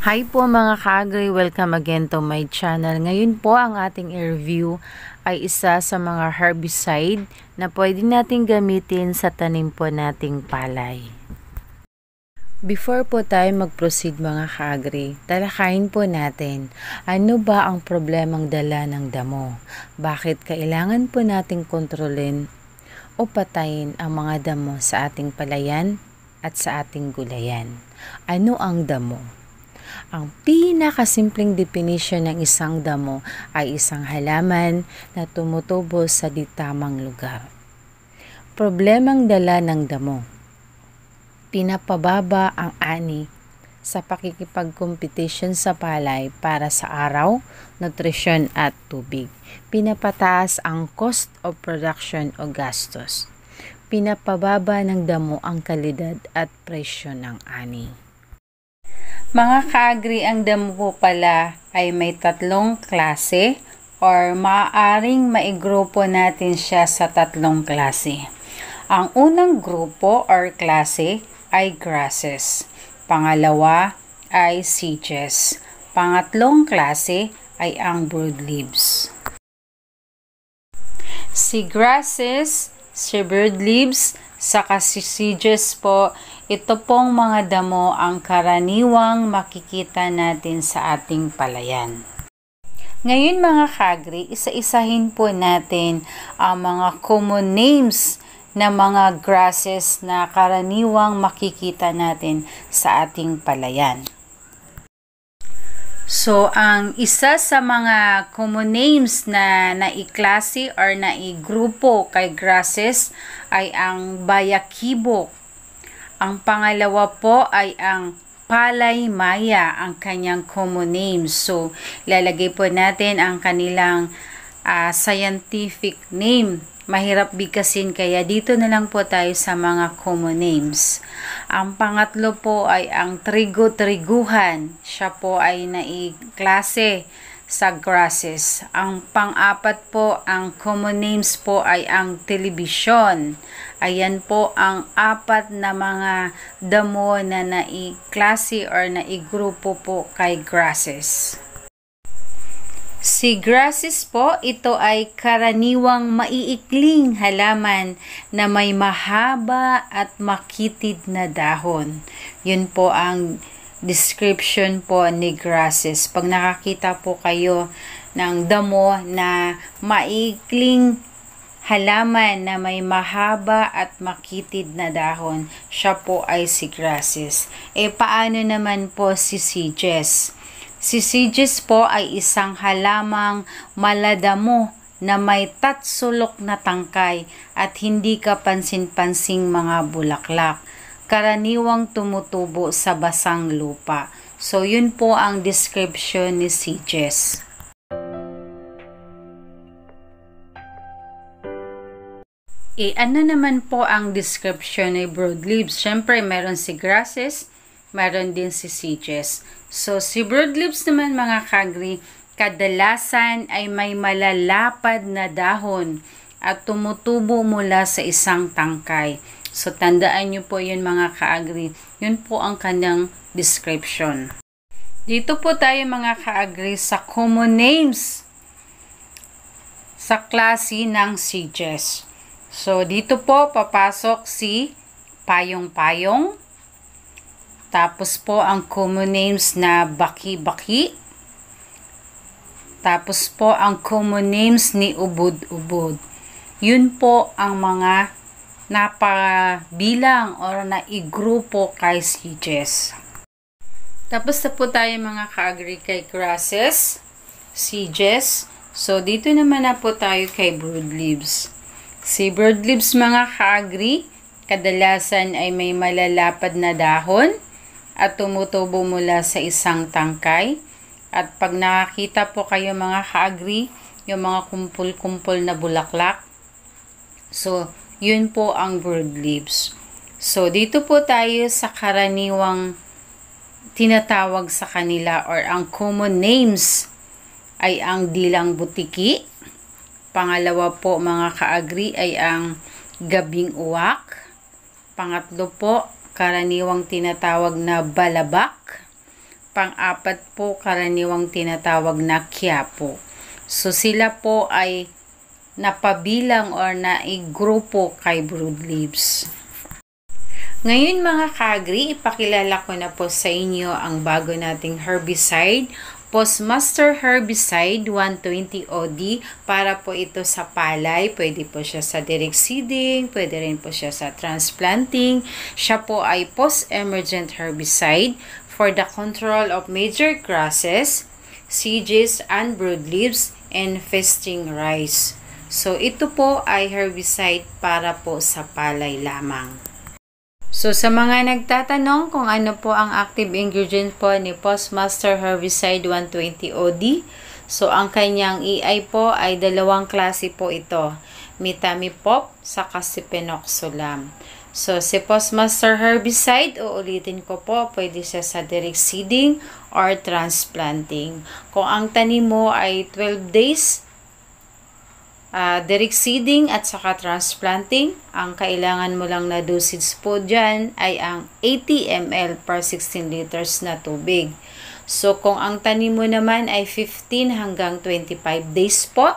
Hi po mga ka-agri, welcome again to my channel. Ngayon po ang ating i-review ay isa sa mga herbicide na pwede nating gamitin sa tanim po nating palay. Before po tayo mag-proceed mga ka-agri, talakayin po natin ano ba ang problemang dala ng damo? Bakit kailangan po nating kontrolin o patayin ang mga damo sa ating palayan at sa ating gulayan? Ano ang damo? Ang pinakasimpleng definition ng isang damo ay isang halaman na tumutubo sa di tamang lugar. Problemang dala ng damo. Pinapababa ang ani sa pakikipagkompetisyon sa palay para sa araw, nutrisyon at tubig. Pinapataas ang cost of production o gastos. Pinapababa ng damo ang kalidad at presyo ng ani. Mga ka-agri, ang damo po pala ay may tatlong klase or maaaring maigrupo natin siya sa tatlong klase. Ang unang grupo or klase ay grasses. Pangalawa ay sedges. Pangatlong klase ay ang broadleaves. Si grasses, si broadleaves, saka si sedges po, ito pong mga damo ang karaniwang makikita natin sa ating palayan. Ngayon mga ka-agri, isa-isahin po natin ang mga common names na mga grasses na karaniwang makikita natin sa ating palayan. So, ang isa sa mga common names na naiklase or naigrupo kay grasses ay ang bayakibok. Ang pangalawa po ay ang palay maya, ang kanyang common name. So, lalagay po natin ang kanilang scientific name. Mahirap bigkasin kaya dito na lang po tayo sa mga common names. Ang pangatlo po ay ang trigo-triguhan. Siya po ay naiklase sa grasses. Ang pang-apat po, ang common names po ay ang telebisyon. Ayan po ang apat na mga damo na naiklase or naigrupo po kay grasses. Si grasses po, ito ay karaniwang maiikling halaman na may mahaba at makitid na dahon. Yun po ang description po ni grasses. Pag nakakita po kayo ng damo na maiikling halaman na may mahaba at makitid na dahon, siya po ay si grasses. Paano naman po si sedges? Si sedges po ay isang halamang maladamo na may tatsulok na tangkay at hindi kapansin-pansing mga bulaklak. Karaniwang tumutubo sa basang lupa. So, yun po ang description ni sedges. Ano naman po ang description ni broadleaves? Siyempre, meron si grasses, meron din si sedges. So, si broadleaves naman mga ka-agri, kadalasan ay may malalapad na dahon at tumutubo mula sa isang tangkay. So, tandaan nyo po yun mga ka-agri. Yun po ang kanyang description. Dito po tayo mga ka-agri sa common names sa klase ng sedges. So, dito po papasok si payong-payong. Tapos po ang common names na baki-baki. Tapos po ang common names ni ubod-ubod. Yun po ang mga napabilang or naigrupo kay sedges. Tapos na po tayo mga ka-agri kay grasses, sedges. So, dito naman na po tayo kay broadleaves. Si broadleaves mga ka-agri, kadalasan ay may malalapad na dahon at tumutubo mula sa isang tangkay. At pag nakakita po kayo mga ka-agri, yung mga kumpul-kumpul na bulaklak, so yun po ang broadleaves. So dito po tayo sa karaniwang tinatawag sa kanila or ang common names ay ang dilang butiki. Pangalawa po mga ka-agri ay ang gabing uwak. Pangatlo po, karaniwang tinatawag na balabak. pang-apat po karaniwang tinatawag na quiapo. So sila po ay napabilang or naigrupo kay broadleaves. Ngayon mga ka-agri, ipakilala ko na po sa inyo ang bago nating herbicide, Postmaster Herbicide 120 OD, para po ito sa palay. Pwede po siya sa direct seeding, pwede rin po siya sa transplanting. Siya po ay post-emergent herbicide for the control of major grasses, sedges, and broadleaves, and infesting rice. So ito po ay herbicide para po sa palay lamang. So, sa mga nagtatanong kung ano po ang active ingredient po ni Postmaster Herbicide 120 OD, so ang kanyang EI po ay dalawang klase po ito, Metamipop saka si Penoxolam. So, si Postmaster Herbicide, uulitin ko po, pwede siya sa direct seeding or transplanting. Kung ang tanim mo ay 12 days, direct seeding at saka transplanting, ang kailangan mo lang na dosage po dyan ay ang 80 ml per 16 liters na tubig. So, kung ang tanim mo naman ay 15 hanggang 25 days po,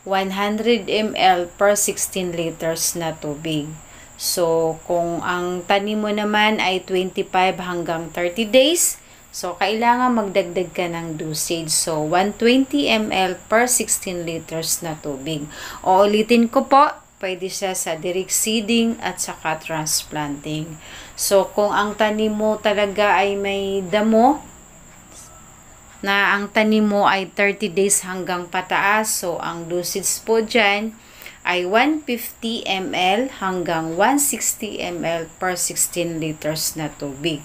100 ml per 16 liters na tubig. So, kung ang tanim mo naman ay 25 hanggang 30 days, so, kailangan magdagdag ka ng dosage. So, 120 ml per 16 liters na tubig. O, ulitin ko po, pwede siya sa direct seeding at saka transplanting. So, kung ang tanim mo talaga ay may damo, na ang tanim mo ay 30 days hanggang pataas, so, ang dosage po dyan ay 150 ml hanggang 160 ml per 16 liters na tubig.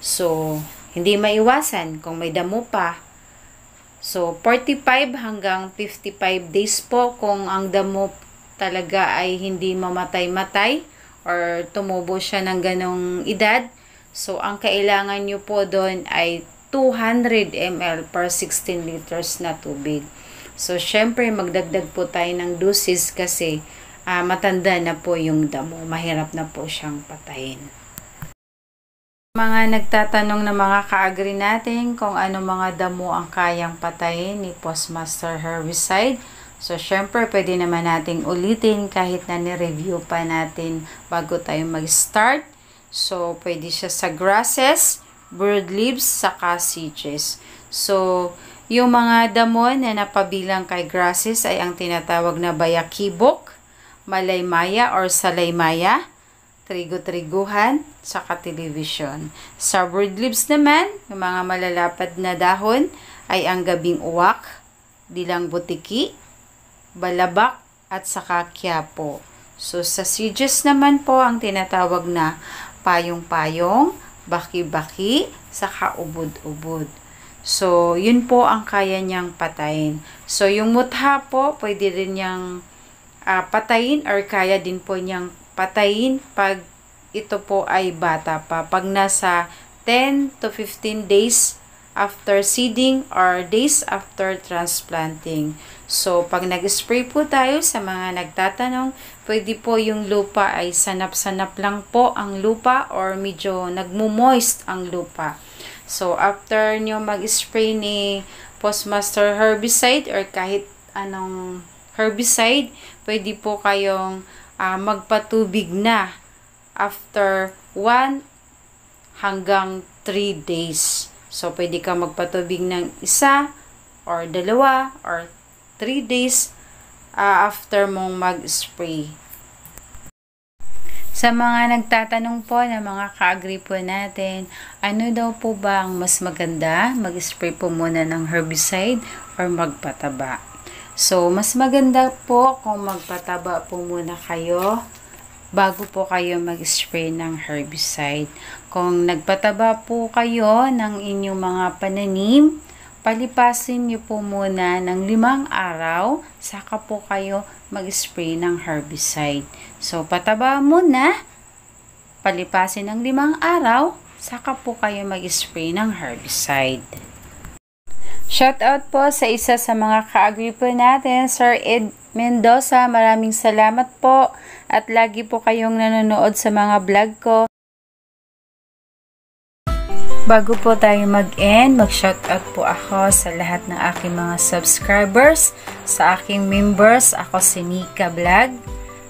So, hindi maiwasan kung may damo pa. So, 45 hanggang 55 days po kung ang damo talaga ay hindi mamatay-matay or tumubo siya ng ganong edad. So, ang kailangan nyo po doon ay 200 ml per 16 liters na tubig. So, syempre, magdagdag po tayo ng doses kasi matanda na po yung damo. Mahirap na po siyang patayin. Mga nagtatanong na mga ka-agri natin kung ano mga damo ang kayang patayin ni Postmaster Herbicide. So, syempre, pwede naman nating ulitin kahit na ni-review pa natin bago tayo mag-start. So, pwede siya sa grasses, broadleaves, saka sedges. So, yung mga damo na napabilang kay grasses ay ang tinatawag na bayakibok, malaymaya or salaymaya, trigo-triguhan, saka television. Sa broadleaves naman, yung mga malalapad na dahon ay ang gabing uwak, dilang butiki, balabak, at saka quiapo. So, sa sedges naman po ang tinatawag na payong-payong, baki-baki, saka ubod-ubod. So, yun po ang kaya niyang patayin. So, yung mutha po, pwede rin niyang patayin or kaya din po niyang patayin pag ito po ay bata pa. Pag nasa 10 to 15 days after seeding or days after transplanting. So, pag nag-spray po tayo sa mga nagtatanong, pwede po yung lupa ay sanap-sanap lang po ang lupa or medyo nagmo-moist ang lupa. So, after nyo mag-spray ni Postmaster Herbicide or kahit anong herbicide, pwede po kayong magpatubig na after 1 hanggang 3 days. So, pwede ka magpatubig ng 1 or 2 or 3 days after mong mag-spray. Sa mga nagtatanong po na mga ka-agri po natin, ano daw po ba ang mas maganda? Mag-spray po muna ng herbicide or magpataba? So, mas maganda po kung magpataba po muna kayo bago po kayo mag-spray ng herbicide. Kung nagpataba po kayo ng inyong mga pananim, palipasin niyo po muna ng 5 araw, saka po kayo mag-spray ng herbicide. So, pataba muna, palipasin ng 5 araw, saka po kayo mag-spray ng herbicide. Shoutout po sa isa sa mga ka-agri po natin, Sir Ed Mendoza. Maraming salamat po at lagi po kayong nanonood sa mga vlog ko. Bago po tayo mag-end, mag-shoutout po ako sa lahat ng aking mga subscribers, sa aking members. Ako si Nika Vlog,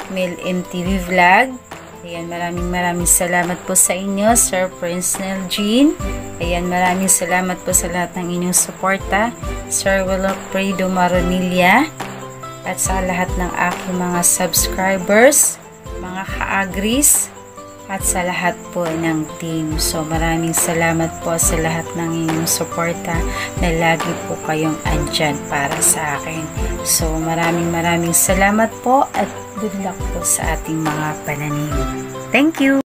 Mel MTV Vlog. Ayan, maraming salamat po sa inyo, Sir Prince Nelgene. Ayan, maraming salamat po sa lahat ng inyong suporta, Sir Wilfredo Maronilla, at sa lahat ng aking mga subscribers, mga ka-agris, at sa lahat po ng team. So, maraming salamat po sa lahat ng inyong suporta na lagi po kayong andyan para sa akin. So, maraming salamat po at good luck po sa ating mga pananim. Thank you!